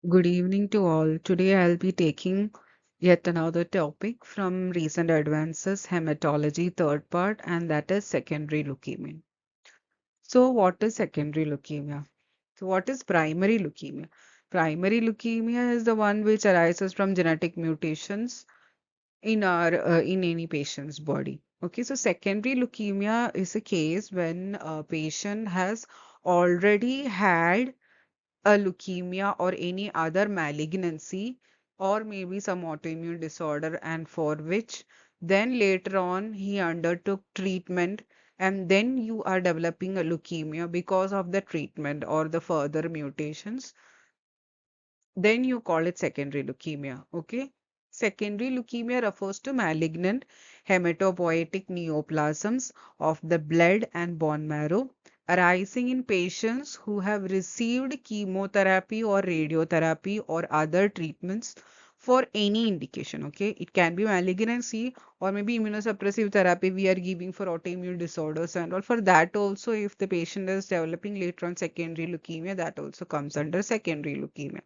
Good evening to all. Today I'll be taking yet another topic from recent advances, hematology, third part, and that is secondary leukemia. So, what is secondary leukemia? So, what is primary leukemia? Primary leukemia is the one which arises from genetic mutations in any patient's body. Okay, so secondary leukemia is a case when a patient has already had a leukemia or any other malignancy or maybe some autoimmune disorder and for which then later on he undertook treatment and then you are developing a leukemia because of the treatment or the further mutations, then you call it secondary leukemia. Okay. Secondary leukemia refers to malignant hematopoietic neoplasms of the blood and bone marrow arising in patients who have received chemotherapy or radiotherapy or other treatments for any indication. Okay. It can be malignancy or maybe immunosuppressive therapy we are giving for autoimmune disorders and all. For that also, if the patient is developing later on secondary leukemia, that also comes under secondary leukemia.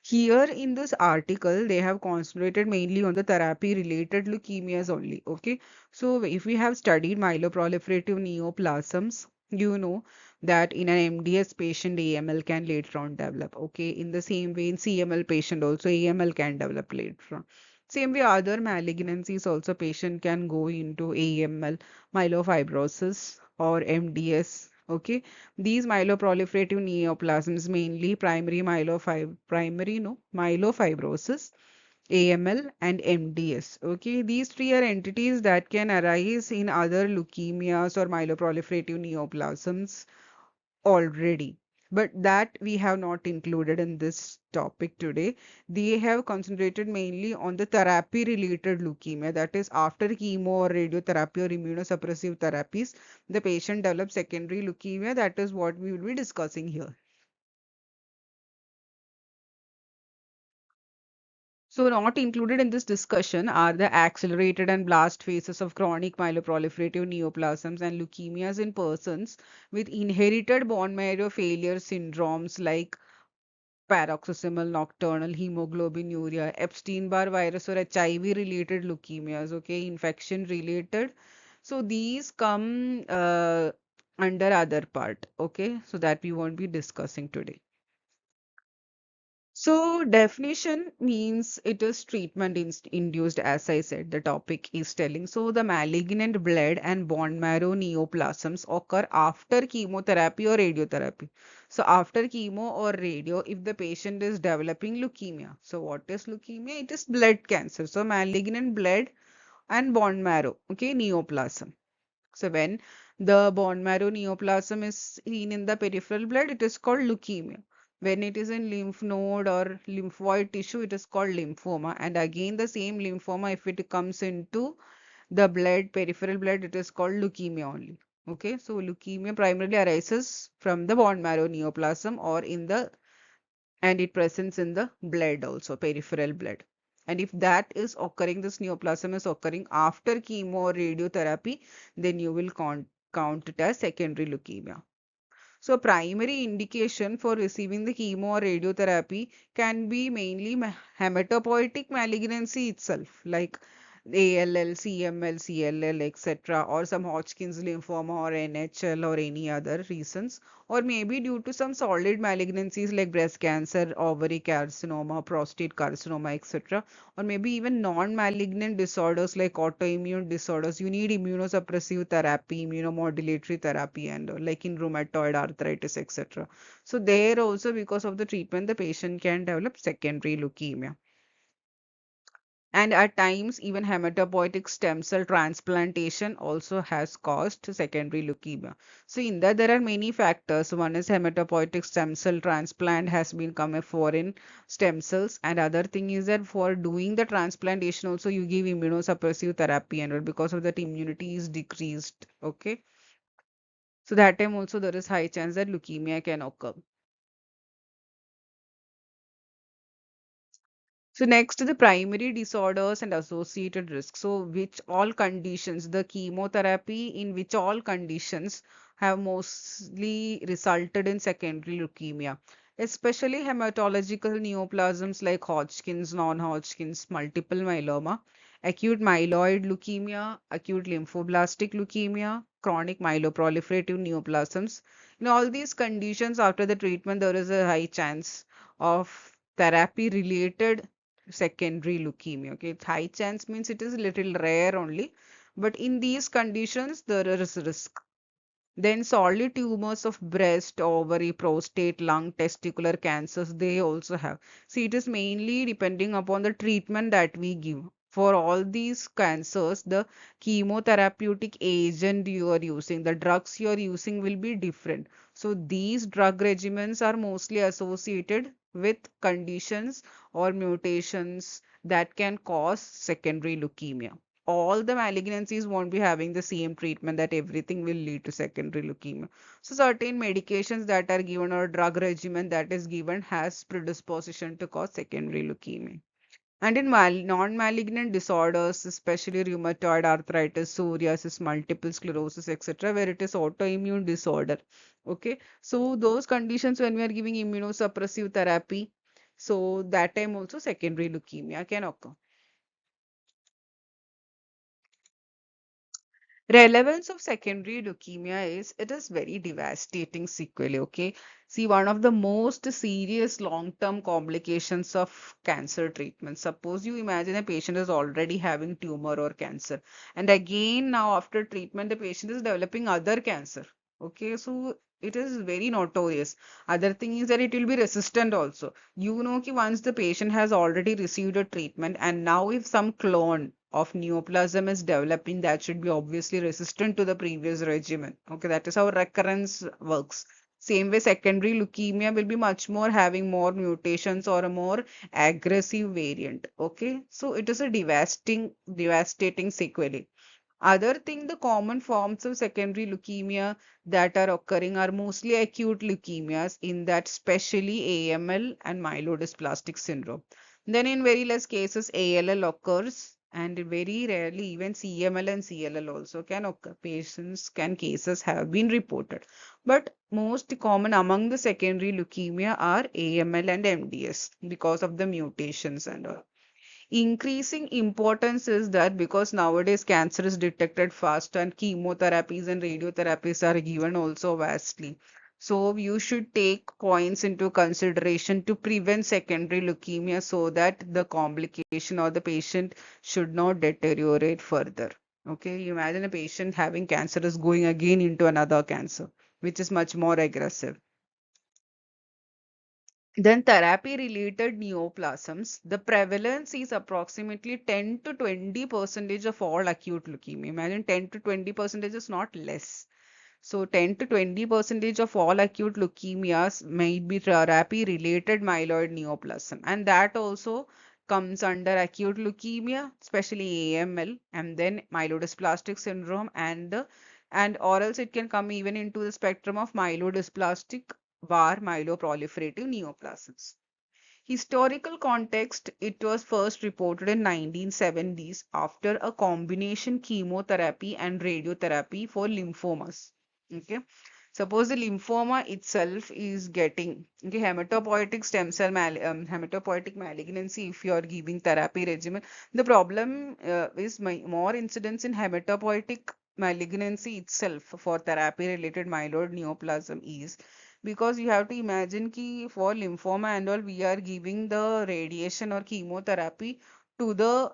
Here in this article, they have concentrated mainly on the therapy related leukemias only. Okay. So if we have studied myeloproliferative neoplasms, you know that in an MDS patient, AML can later on develop. Okay. In the same way, in CML patient also, AML can develop later on. Same way, other malignancies also patient can go into AML, myelofibrosis or MDS. Okay. These myeloproliferative neoplasms, mainly myelofibrosis, AML, and MDS. Okay, these three are entities that can arise in other leukemias or myeloproliferative neoplasms already. But that we have not included in this topic today. They have concentrated mainly on the therapy related leukemia, that is, after chemo or radiotherapy or immunosuppressive therapies, the patient develops secondary leukemia. That is what we will be discussing here. So, not included in this discussion are the accelerated and blast phases of chronic myeloproliferative neoplasms and leukemias in persons with inherited bone marrow failure syndromes like paroxysmal nocturnal hemoglobinuria, Epstein-Barr virus or HIV related leukemias, okay, infection related. So these come under other part, okay, so that we won't be discussing today. So definition means it is treatment induced, as I said, the topic is telling. So the malignant blood and bone marrow neoplasms occur after chemotherapy or radiotherapy. So after chemo or radio, if the patient is developing leukemia. So what is leukemia? It is blood cancer. So malignant blood and bone marrow, okay, neoplasm. So when the bone marrow neoplasm is seen in the peripheral blood, it is called leukemia. When it is in lymph node or lymphoid tissue, it is called lymphoma. And again, the same lymphoma, if it comes into the blood, peripheral blood, it is called leukemia only. Okay, so leukemia primarily arises from the bone marrow neoplasm or in the and it presents in the blood also, peripheral blood. And if that is occurring, this neoplasm is occurring after chemo or radiotherapy, then you will count it as secondary leukemia. So primary indication for receiving the chemo or radiotherapy can be mainly hematopoietic malignancy itself, like ALL, CML, CLL, etc., or some Hodgkin's lymphoma or NHL or any other reasons, or maybe due to some solid malignancies like breast cancer, ovary carcinoma, prostate carcinoma, etc., or maybe even non-malignant disorders like autoimmune disorders. You need immunosuppressive therapy, immunomodulatory therapy, and like in rheumatoid arthritis, etc. So there also, because of the treatment, the patient can develop secondary leukemia. And at times, even hematopoietic stem cell transplantation also has caused secondary leukemia. So in that, there are many factors. One is hematopoietic stem cell transplant has become a foreign stem cells. And other thing is that for doing the transplantation also you give immunosuppressive therapy and all, because of that immunity is decreased. Okay. So that time also there is high chance that leukemia can occur. So next, the primary disorders and associated risks. So which all conditions, the chemotherapy in which all conditions have mostly resulted in secondary leukemia. especially hematological neoplasms like Hodgkin's, non-Hodgkin's, multiple myeloma, acute myeloid leukemia, acute lymphoblastic leukemia, chronic myeloproliferative neoplasms. In all these conditions, after the treatment, there is a high chance of therapy-related secondary leukemia. Okay, it's high chance means it is little rare only, but in these conditions, there is risk. Then solid tumors of breast, ovary, prostate, lung, testicular cancers, they also have. See, it is mainly depending upon the treatment that we give. For all these cancers, the chemotherapeutic agent you are using, the drugs you are using will be different. So these drug regimens are mostly associated with conditions or mutations that can cause secondary leukemia. All the malignancies won't be having the same treatment, that everything will lead to secondary leukemia. So certain medications that are given or drug regimen that is given has predisposition to cause secondary leukemia. And in non-malignant disorders, especially rheumatoid arthritis, psoriasis, multiple sclerosis, etc., where it is autoimmune disorder. Okay, so those conditions when we are giving immunosuppressive therapy, so that time also secondary leukemia can occur. Relevance of secondary leukemia is it is very devastating sequelae. Okay, see, one of the most serious long-term complications of cancer treatment. Suppose you imagine a patient is already having tumor or cancer, and again now after treatment the patient is developing other cancer. Okay, so it is very notorious. Other thing is that it will be resistant also. You know, ki once the patient has already received a treatment, and now if some clone of neoplasm is developing, that should be obviously resistant to the previous regimen. Okay, that is how recurrence works. Same way, secondary leukemia will be much more having more mutations or a more aggressive variant. Okay, so it is a devastating sequelae. Other thing, the common forms of secondary leukemia that are occurring are mostly acute leukemias, in that especially AML and myelodysplastic syndrome. Then in very less cases, ALL occurs, and very rarely even CML and CLL also can occur. Patients can cases have been reported. But most common among the secondary leukemia are AML and MDS because of the mutations and all. Increasing importance is that because nowadays cancer is detected fast and chemotherapies and radiotherapies are given also vastly. So you should take points into consideration to prevent secondary leukemia so that the complication or the patient should not deteriorate further. Okay, imagine a patient having cancer is going again into another cancer, which is much more aggressive. Then therapy related neoplasms, the prevalence is approximately 10 to 20 percentage of all acute leukemia. Imagine 10 to 20 percentage is not less. So 10 to 20 percentage of all acute leukemias may be therapy related myeloid neoplasm. And that also comes under acute leukemia, especially AML, and then myelodysplastic syndrome and or else it can come even into the spectrum of myelodysplastic var myeloproliferative neoplasms. Historical context, it was first reported in 1970s after a combination chemotherapy and radiotherapy for lymphomas. Okay. Suppose the lymphoma itself is getting okay, hematopoietic malignancy. If you are giving therapy regimen, the problem is more incidence in hematopoietic malignancy itself for therapy related myeloid neoplasm is because you have to imagine ki for lymphoma and all we are giving the radiation or chemotherapy to the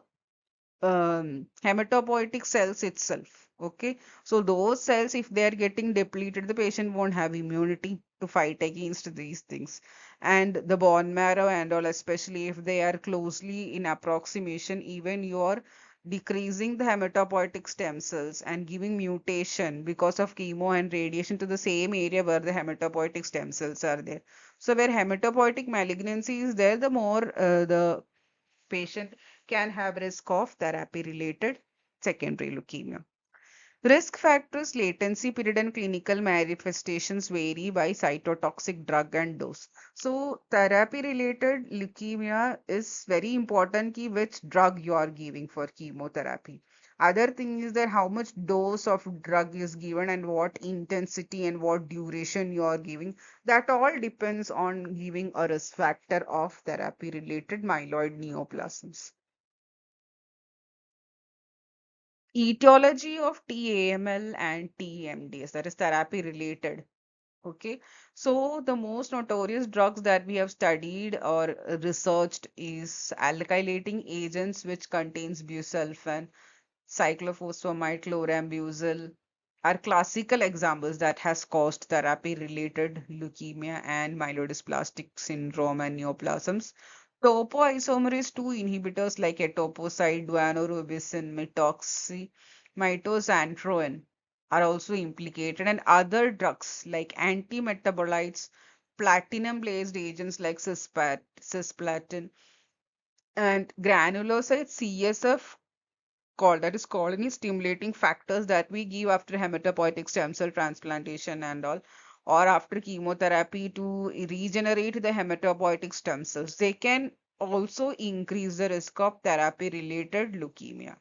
hematopoietic cells itself. Okay, so those cells, if they are getting depleted, the patient won't have immunity to fight against these things. And the bone marrow and all, especially if they are closely in approximation, even you're decreasing the hematopoietic stem cells and giving mutation because of chemo and radiation to the same area where the hematopoietic stem cells are there. So where hematopoietic malignancy is there, the more the patient can have risk of therapy related secondary leukemia. Risk factors, latency period, and clinical manifestations vary by cytotoxic drug and dose. So, therapy related leukemia is very important ki which drug you are giving for chemotherapy. Other thing is that how much dose of drug is given and what intensity and what duration you are giving. That all depends on giving a risk factor of therapy related myeloid neoplasms. Etiology of TAML and TMDS, that is therapy related. Okay, so the most notorious drugs that we have studied or researched is alkylating agents which contains busulfan, cyclophosphamide, chlorambucil are classical examples that has caused therapy-related leukemia and myelodysplastic syndrome and neoplasms. Topoisomerase 2 inhibitors like etoposide, guanorubicin, methoxy, mitoxantrone are also implicated, and other drugs like antimetabolites, platinum-based agents like cisplatin, and granulocyte CSF called that is colony stimulating factors that we give after hematopoietic stem cell transplantation and all, or after chemotherapy to regenerate the hematopoietic stem cells. They can also increase the risk of therapy related leukemia.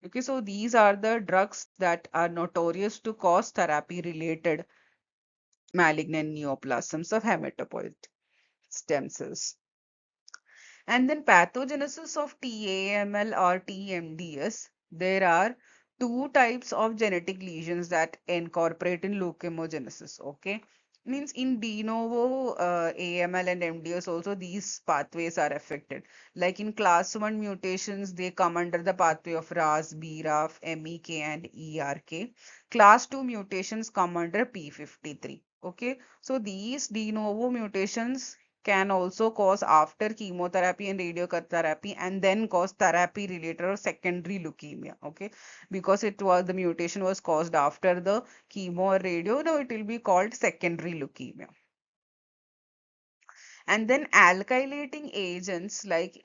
Okay, so these are the drugs that are notorious to cause therapy related malignant neoplasms of hematopoietic stem cells. And then pathogenesis of TAML or TMDS, there are two types of genetic lesions that incorporate in leukemogenesis. Okay, means in de novo AML and MDS also these pathways are affected. Like in class 1 mutations, they come under the pathway of RAS, BRAF, MEK, and ERK. Class 2 mutations come under P53. Okay, so these de novo mutations can also cause after chemotherapy and radiotherapy and then cause therapy related or secondary leukemia. Okay, because it was the mutation was caused after the chemo or radio, now it will be called secondary leukemia. And then alkylating agents like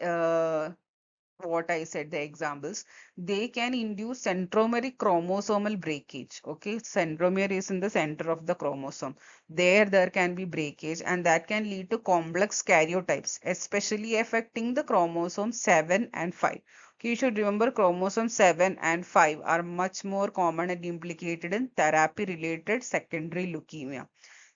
what I said, the examples, they can induce centromeric chromosomal breakage. Okay, centromere is in the center of the chromosome. There can be breakage, and that can lead to complex karyotypes, especially affecting the chromosome 7 and 5. Okay, you should remember chromosome 7 and 5 are much more common and implicated in therapy-related secondary leukemia.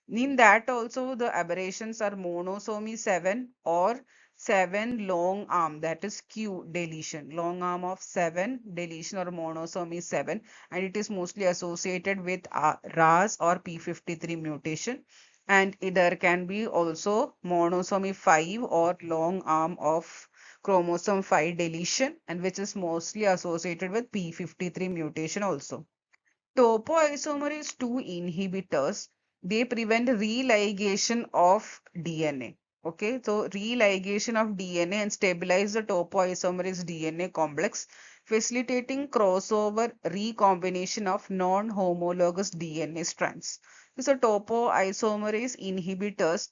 In that also the aberrations are monosomy 7 or 7 long arm, that is Q deletion, long arm of 7 deletion or monosomy 7, and it is mostly associated with RAS or P53 mutation. And there can be also monosomy 5 or long arm of chromosome 5 deletion, and which is mostly associated with P53 mutation also. Topoisomerase 2 inhibitors, they prevent religation of DNA. Okay, so religation of DNA and stabilize the topoisomerase DNA complex, facilitating crossover recombination of non-homologous DNA strands. So topoisomerase inhibitors,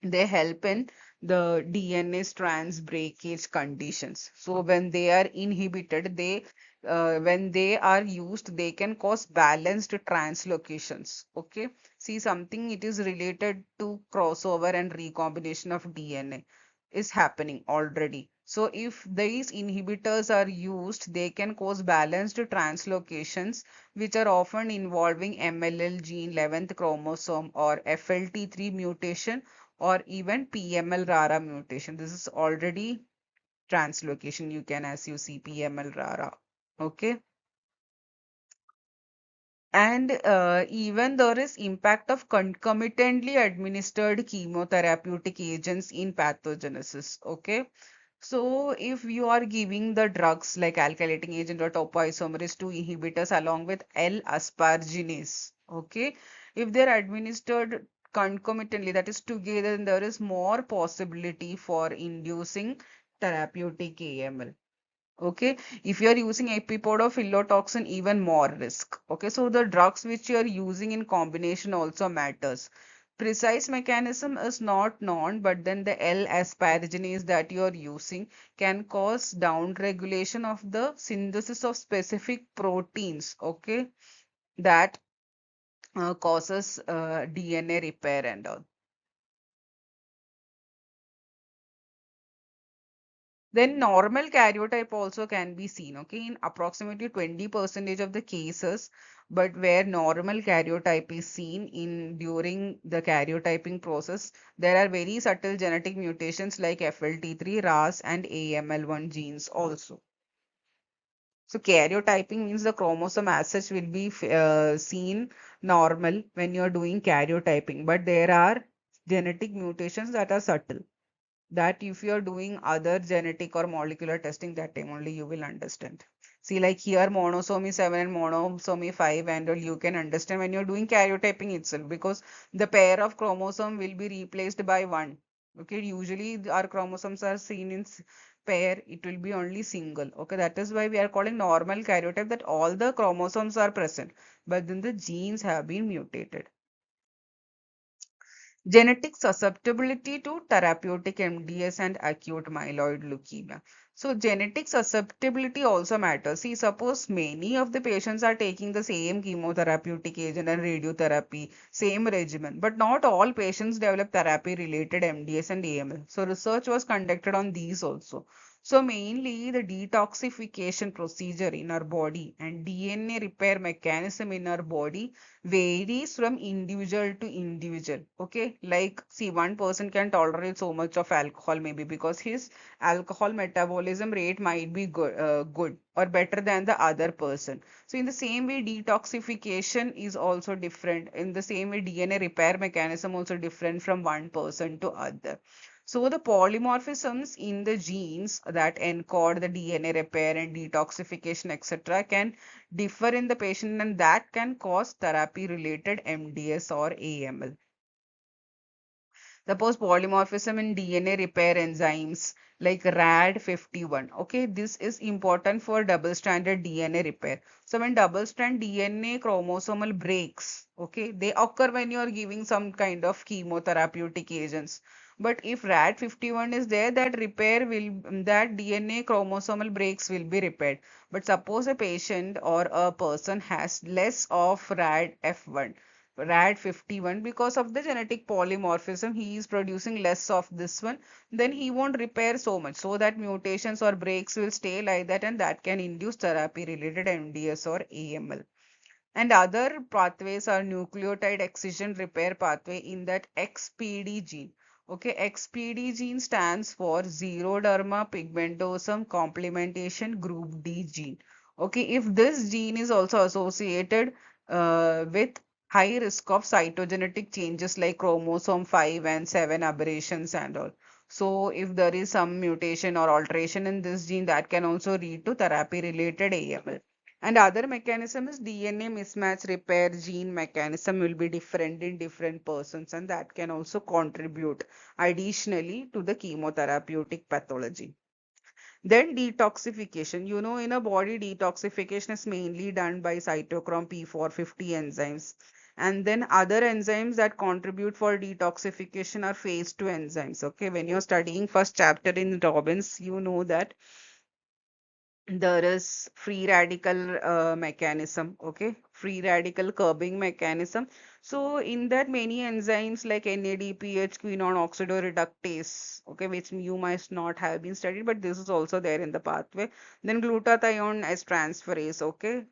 they help in the DNA strands breakage conditions. So when they are inhibited, they when they are used, they can cause balanced translocations. Okay, see something it is related to crossover and recombination of DNA is happening already. So if these inhibitors are used, they can cause balanced translocations, which are often involving MLL gene 11th chromosome or FLT3 mutation or even PML RARA mutation. This is already translocation. You can, as you see, PML RARA. Okay. And even there is impact of concomitantly administered chemotherapeutic agents in pathogenesis. Okay. So if you are giving the drugs like alkylating agent or topoisomerase 2 inhibitors along with L-asparginase, okay, if they're administered concomitantly, that is together, then there is more possibility for inducing therapeutic AML. Okay, if you are using epipod or phyllotoxin, even more risk. Okay, so the drugs which you are using in combination also matters. Precise mechanism is not known, but then the L-asparaginase that you are using can cause downregulation of the synthesis of specific proteins, okay, that causes DNA repair and all. Then normal karyotype also can be seen, okay, in approximately 20% of the cases, but where normal karyotype is seen in during the karyotyping process, there are very subtle genetic mutations like FLT3, RAS, and AML1 genes also. So karyotyping means the chromosome as such will be seen normal when you're doing karyotyping, but there are genetic mutations that are subtle, that if you're doing other genetic or molecular testing, that time only you will understand. See, like here monosomy 7 and monosomy 5 and all you can understand when you're doing karyotyping itself, because the pair of chromosome will be replaced by one. Okay, usually our chromosomes are seen in pair, it will be only single. Okay, that is why we are calling normal karyotype, that all the chromosomes are present, but then the genes have been mutated. Genetic susceptibility to therapeutic MDS and acute myeloid leukemia. So genetic susceptibility also matters. See, suppose many of the patients are taking the same chemotherapeutic agent and radiotherapy, same regimen, but not all patients develop therapy-related MDS and AML. So research was conducted on these also. So mainly the detoxification procedure in our body and DNA repair mechanism in our body varies from individual to individual. Okay, like see, one person can tolerate so much of alcohol maybe because his alcohol metabolism rate might be good or better than the other person. So in the same way, detoxification is also different. In the same way, DNA repair mechanism also different from one person to other. So the polymorphisms in the genes that encode the DNA repair and detoxification, etc., can differ in the patient, and that can cause therapy related MDS or AML. Suppose polymorphism in DNA repair enzymes like RAD51. Okay, this is important for double-stranded DNA repair. So when double-strand DNA chromosomal breaks, okay, they occur when you are giving some kind of chemotherapeutic agents. But if RAD51 is there, that DNA chromosomal breaks will be repaired. But suppose a patient or a person has less of RAD51 because of the genetic polymorphism, he is producing less of this one, then he won't repair so much. So that mutations or breaks will stay like that, and that can induce therapy related MDS or AML. And other pathways are nucleotide excision repair pathway in that XPD gene. Okay, XPD gene stands for xeroderma pigmentosum complementation group D gene. Okay, if this gene is also associated with high risk of cytogenetic changes like chromosome 5 and 7 aberrations and all. So if there is some mutation or alteration in this gene, that can also lead to therapy related AML. And other mechanism is DNA mismatch repair gene mechanism will be different in different persons, and that can also contribute additionally to the chemotherapeutic pathology. Then detoxification. You know, in a body, detoxification is mainly done by cytochrome P450 enzymes. And then other enzymes that contribute for detoxification are phase 2 enzymes. Okay, when you're studying first chapter in Robbins, you know that there is free radical mechanism, okay, free radical curbing mechanism. So in that, many enzymes like NADPH quinone oxidoreductase, okay, which you must not have been studied, but this is also there in the pathway. Then glutathione as transferase, okay.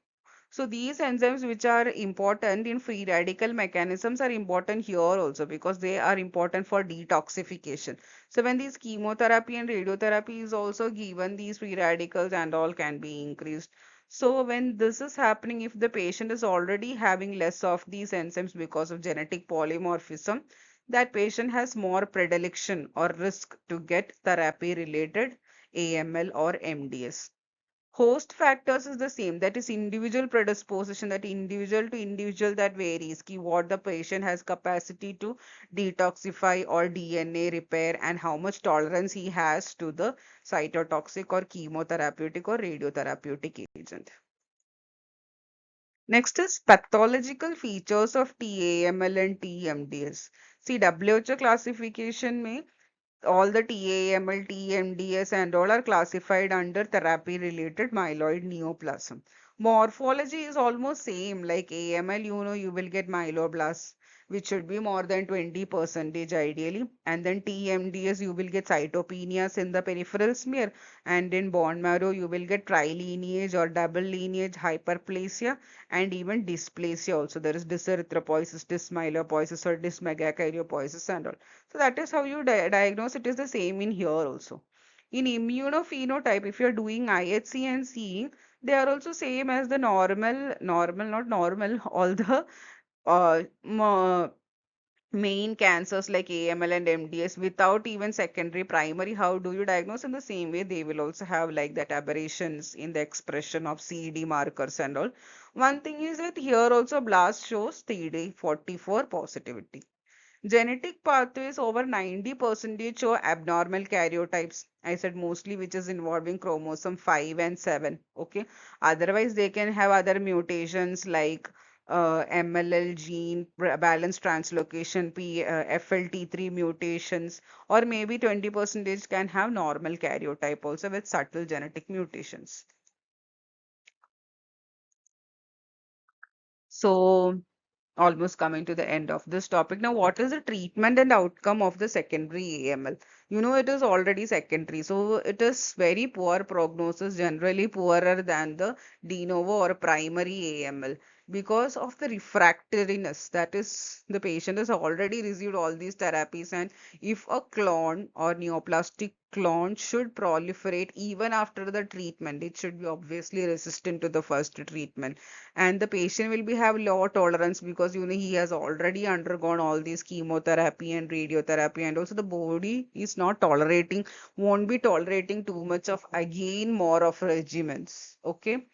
So these enzymes which are important in free radical mechanisms are important here also because they are important for detoxification. So when these chemotherapy and radiotherapy is also given, these free radicals and all can be increased. So when this is happening, if the patient is already having less of these enzymes because of genetic polymorphism, that patient has more predilection or risk to get therapy related AML or MDS. Host factors is the same, that is individual predisposition, that individual to individual that varies ki what the patient has capacity to detoxify or DNA repair and how much tolerance he has to the cytotoxic or chemotherapeutic or radiotherapeutic agent. Next is pathological features of TAML and TMDS. See, WHO classification may all the TAML, TMDS and all are classified under therapy related myeloid neoplasm. Morphology is almost same like AML, you know, you will get myeloblasts. which should be more than 20 percentage ideally. And then TMDS, you will get cytopenias in the peripheral smear, and in bone marrow, you will get trilineage or double lineage hyperplasia, and even dysplasia also. There is dyserythropoiesis, dysmyelopoiesis, or dysmegakaryopoiesis and all. So that is how you diagnose. It is the same in here also. In immunophenotype, if you're doing IHC and seeing, they are also same as the not normal, all the main cancers like AML and MDS without even secondary primary. How do you diagnose? In the same way, they will also have like that aberrations in the expression of CD markers and all. One thing is that here also blast shows CD44 positivity. Genetic pathways over 90% show abnormal karyotypes. I said mostly which is involving chromosome 5 and 7. Okay. Otherwise, they can have other mutations like MLL gene, balance translocation, FLT3 mutations, or maybe 20% can have normal karyotype also with subtle genetic mutations. So, almost coming to the end of this topic. Now, what is the treatment and outcome of the secondary AML? You know, it is already secondary, so it is very poor prognosis, generally poorer than the de novo or primary AML because of the refractoriness. That is, the patient has already received all these therapies, and if a clone or neoplastic clone should proliferate even after the treatment, it should be obviously resistant to the first treatment, and the patient will be have low tolerance because he has already undergone all these chemotherapy and radiotherapy, and also the body is not tolerating, won't be tolerating too much of again more of regimens. Okay,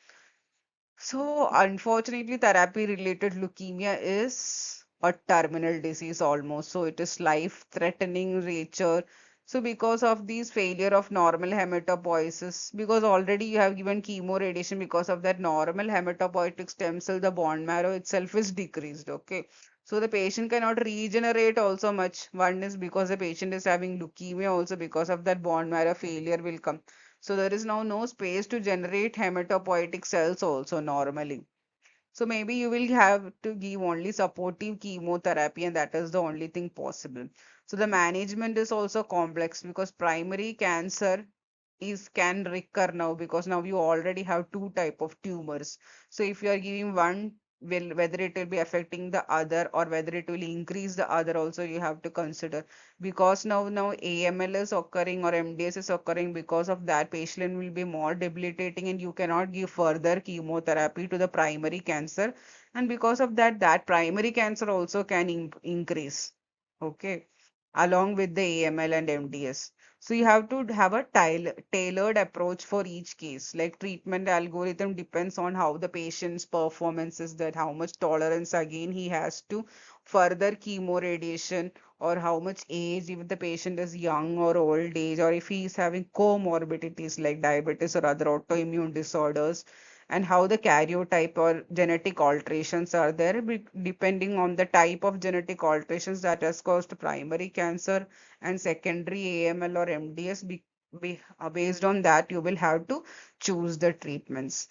so, unfortunately, therapy related leukemia is a terminal disease almost. So, it is life threatening nature. So, because of these failure of normal hematopoiesis, because already you have given chemo radiation, because of that normal hematopoietic stem cell, the bone marrow itself is decreased. Okay. So, the patient cannot regenerate also much. One is because the patient is having leukemia, also because of that bone marrow failure will come. So there is now no space to generate hematopoietic cells also normally. So maybe you will have to give only supportive chemotherapy, and that is the only thing possible. So the management is also complex because primary cancer is can recur now because now you already have two type of tumors. So if you are giving one, will whether it will be affecting the other or whether it will increase the other also you have to consider, because now AML is occurring or MDS is occurring, because of that patient will be more debilitating and you cannot give further chemotherapy to the primary cancer, and because of that that primary cancer also can increase. Okay, along with the AML and MDS. So you have to have a tailored approach for each case. Like treatment algorithm depends on how the patient's performance is, that how much tolerance again he has to further chemo radiation, or how much age, if the patient is young or old age, or if he is having comorbidities like diabetes or other autoimmune disorders, and how the karyotype or genetic alterations are there, depending on the type of genetic alterations that has caused primary cancer and secondary AML or MDS. Based on that, you will have to choose the treatments.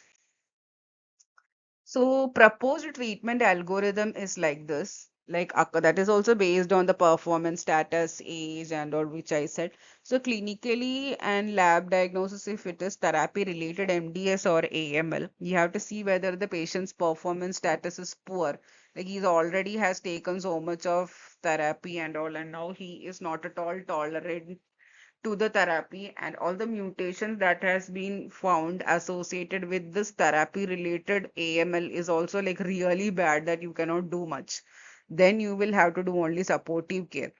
So proposed treatment algorithm is like this. Like that is also based on the performance status, age, and all which I said. So clinically and lab diagnosis, if it is therapy related MDS or AML, you have to see whether the patient's performance status is poor. Like he's already has taken so much of therapy and all, and now he is not at all tolerant to the therapy, and all the mutations that has been found associated with this therapy related AML is also like really bad that you cannot do much, then you will have to do only supportive care.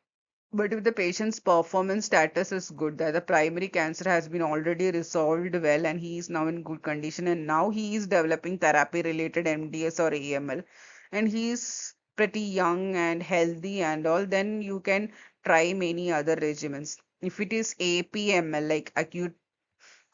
But if the patient's performance status is good, that the primary cancer has been already resolved well and he is now in good condition, and now he is developing therapy related MDS or AML, and he is pretty young and healthy and all, then you can try many other regimens. If it is APML, like acute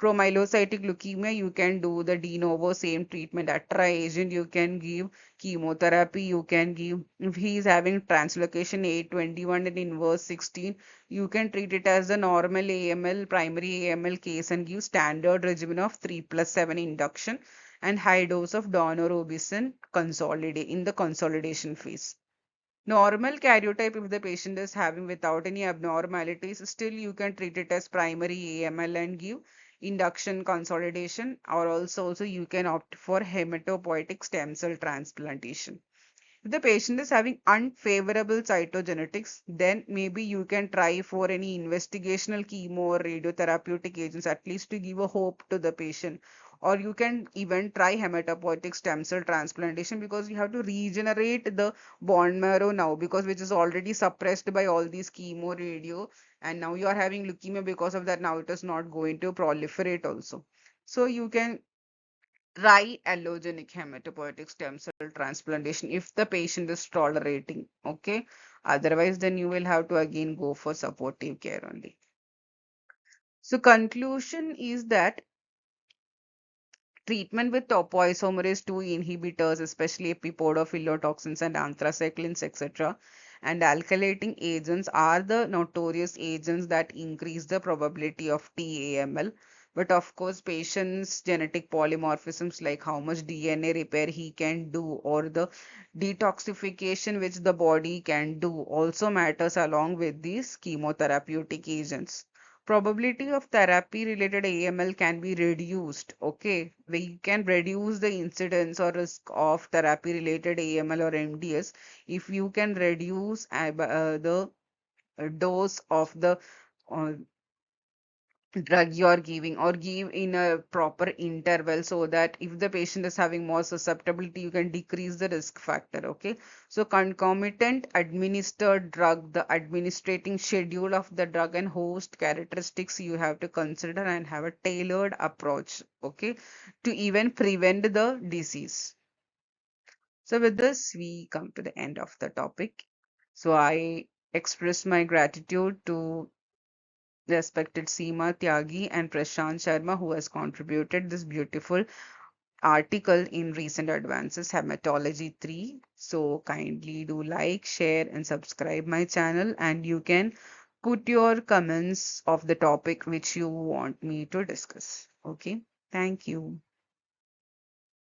promyelocytic leukemia, you can do the de novo same treatment. Atra agent, you can give chemotherapy, you can give. If he is having translocation 821 and inverse 16, you can treat it as a normal AML, primary AML case, and give standard regimen of 3 plus 7 induction and high dose of daunorubicin consolidate in the consolidation phase. Normal karyotype, if the patient is having without any abnormalities, still you can treat it as primary AML and give induction consolidation, or also you can opt for hematopoietic stem cell transplantation. If the patient is having unfavorable cytogenetics, then maybe you can try for any investigational chemo or radiotherapeutic agents, at least to give a hope to the patient. Or you can even try hematopoietic stem cell transplantation, because you have to regenerate the bone marrow now, because which is already suppressed by all these chemo, radio, and now you are having leukemia because of that. Now it is not going to proliferate also. So you can try allogenic hematopoietic stem cell transplantation if the patient is tolerating. Okay. Otherwise, then you will have to again go for supportive care only. So conclusion is that treatment with topoisomerase 2 inhibitors, especially epipodophyllitoxins and anthracyclines, etc., and alkylating agents are the notorious agents that increase the probability of TAML. But of course, patient's genetic polymorphisms, like how much DNA repair he can do or the detoxification which the body can do, also matters along with these chemotherapeutic agents. Probability of therapy related AML can be reduced. Okay, we can reduce the incidence or risk of therapy related AML or MDS if you can reduce the dose of the uh, drug you are giving, or give in a proper interval, so that if the patient is having more susceptibility, you can decrease the risk factor. Okay, so concomitant administered drug, the administrating schedule of the drug and host characteristics you have to consider and have a tailored approach, okay, to even prevent the disease. So with this we come to the end of the topic. So I express my gratitude to respected Seema Tyagi and Prashant Sharma, who has contributed this beautiful article in Recent Advances Hematology 3. So kindly do like, share, and subscribe my channel, and you can put your comments of the topic which you want me to discuss. Okay, thank you.